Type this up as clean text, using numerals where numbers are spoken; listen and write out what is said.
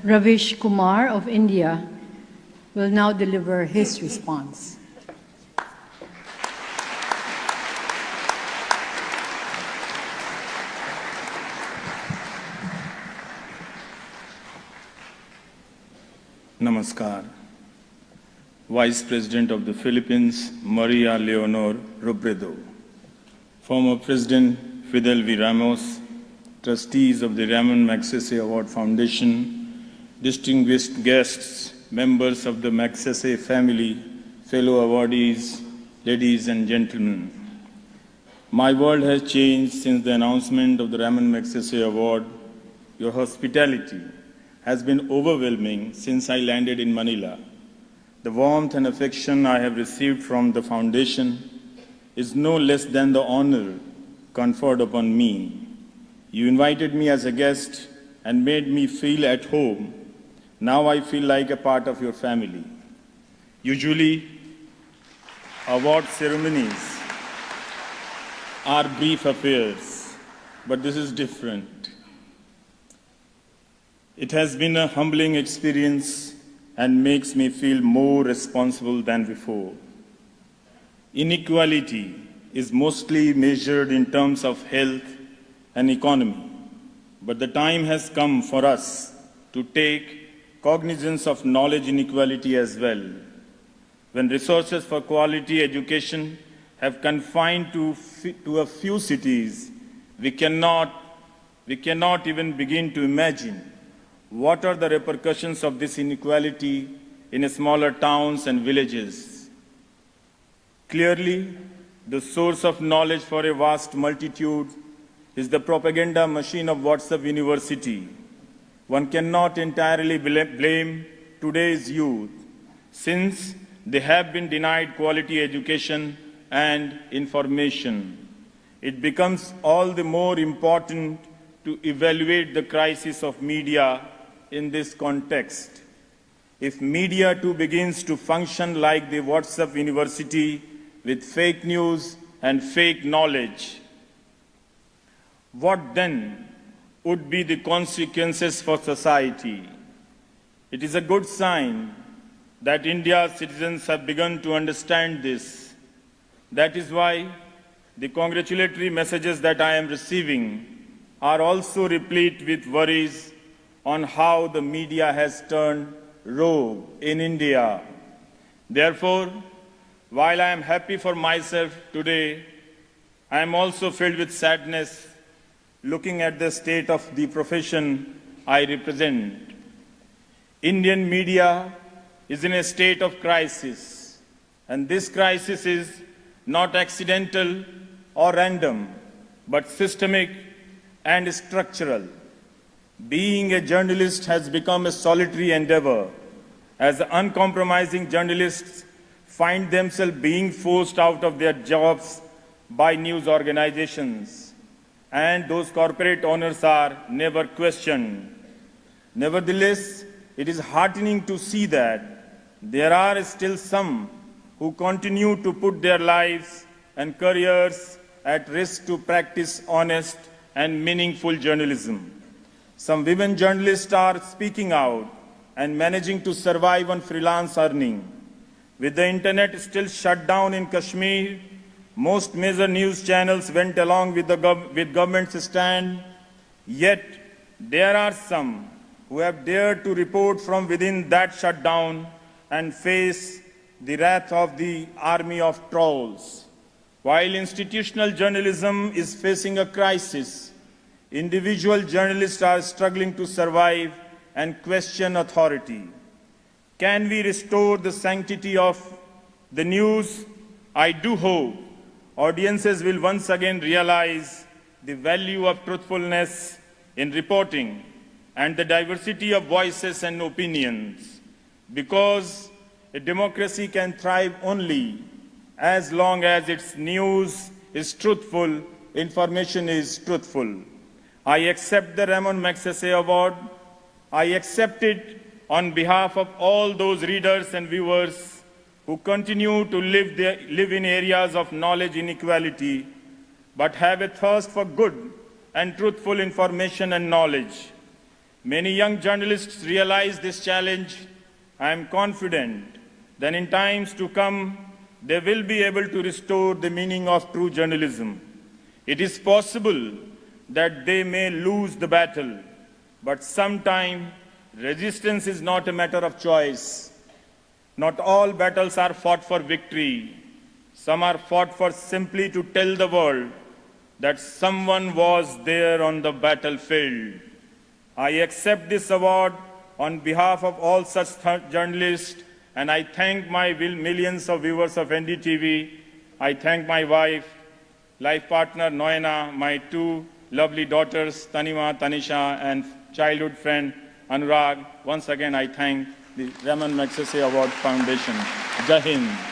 Ravishkumar of India will now deliver his response. Namaskar. Vice President of the Philippines, Maria Leonor Robredo. Former President Fidel V. Ramos, trustees of the Ramon Magsaysay Award Foundation, distinguished guests, members of the Magsaysay family, fellow awardees, ladies and gentlemen. My world has changed since the announcement of the Ramon Magsaysay Award. Your hospitality has been overwhelming since I landed in Manila. The warmth and affection I have received from the foundation is no less than the honor conferred upon me. You invited me as a guest and made me feel at home. Now I feel like a part of your family. Usually, award ceremonies are brief affairs, but this is different. It has been a humbling experience and makes me feel more responsible than before. Inequality is mostly measured in terms of health and economy, but the time has come for us to take cognizance of knowledge inequality as well. When resources for quality education have confined to a few cities, we cannot even begin to imagine what are the repercussions of this inequality in smaller towns and villages. Clearly, the source of knowledge for a vast multitude is the propaganda machine of WhatsApp University. One cannot entirely blame today's youth, since they have been denied quality education and information. It becomes all the more important to evaluate the crisis of media in this context. If media too begins to function like the WhatsApp University with fake news and fake knowledge, what then would be the consequences for society? It is a good sign that India's citizens have begun to understand this. That is why the congratulatory messages that I am receiving are also replete with worries on how the media has turned rogue in India. Therefore, while I am happy for myself today, I am also filled with sadness looking at the state of the profession I represent. Indian media is in a state of crisis, and this crisis is not accidental or random, but systemic and structural. Being a journalist has become a solitary endeavor, as uncompromising journalists find themselves being forced out of their jobs by news organizations, and those corporate owners are never questioned. Nevertheless, it is heartening to see that there are still some who continue to put their lives and careers at risk to practice honest and meaningful journalism. Some women journalists are speaking out and managing to survive on freelance earning. With the internet still shut down in Kashmir, most major news channels went along with government's stand. Yet there are some who have dared to report from within that shutdown and face the wrath of the army of trolls. While institutional journalism is facing a crisis, individual journalists are struggling to survive and question authority. Can we restore the sanctity of the news? I do hope audiences will once again realize the value of truthfulness in reporting and the diversity of voices and opinions, because a democracy can thrive only as long as its news is truthful, information is truthful. I accept the Ramon Magsaysay Award. I accept it on behalf of all those readers and viewers who continue to live in areas of knowledge inequality, but have a thirst for good and truthful information and knowledge. Many young journalists realize this challenge. I am confident that in times to come, they will be able to restore the meaning of true journalism. It is possible that they may lose the battle, but sometimes resistance is not a matter of choice. Not all battles are fought for victory. Some are fought for simply to tell the world that someone was there on the battlefield. I accept this award on behalf of all such journalists, and I thank my millions of viewers of NDTV. I thank my wife, life partner Noena, my two lovely daughters, Tanima, Tanisha, and childhood friend Anurag. Once again, I thank the Ramon Magsaysay Award Foundation. Jai Hind.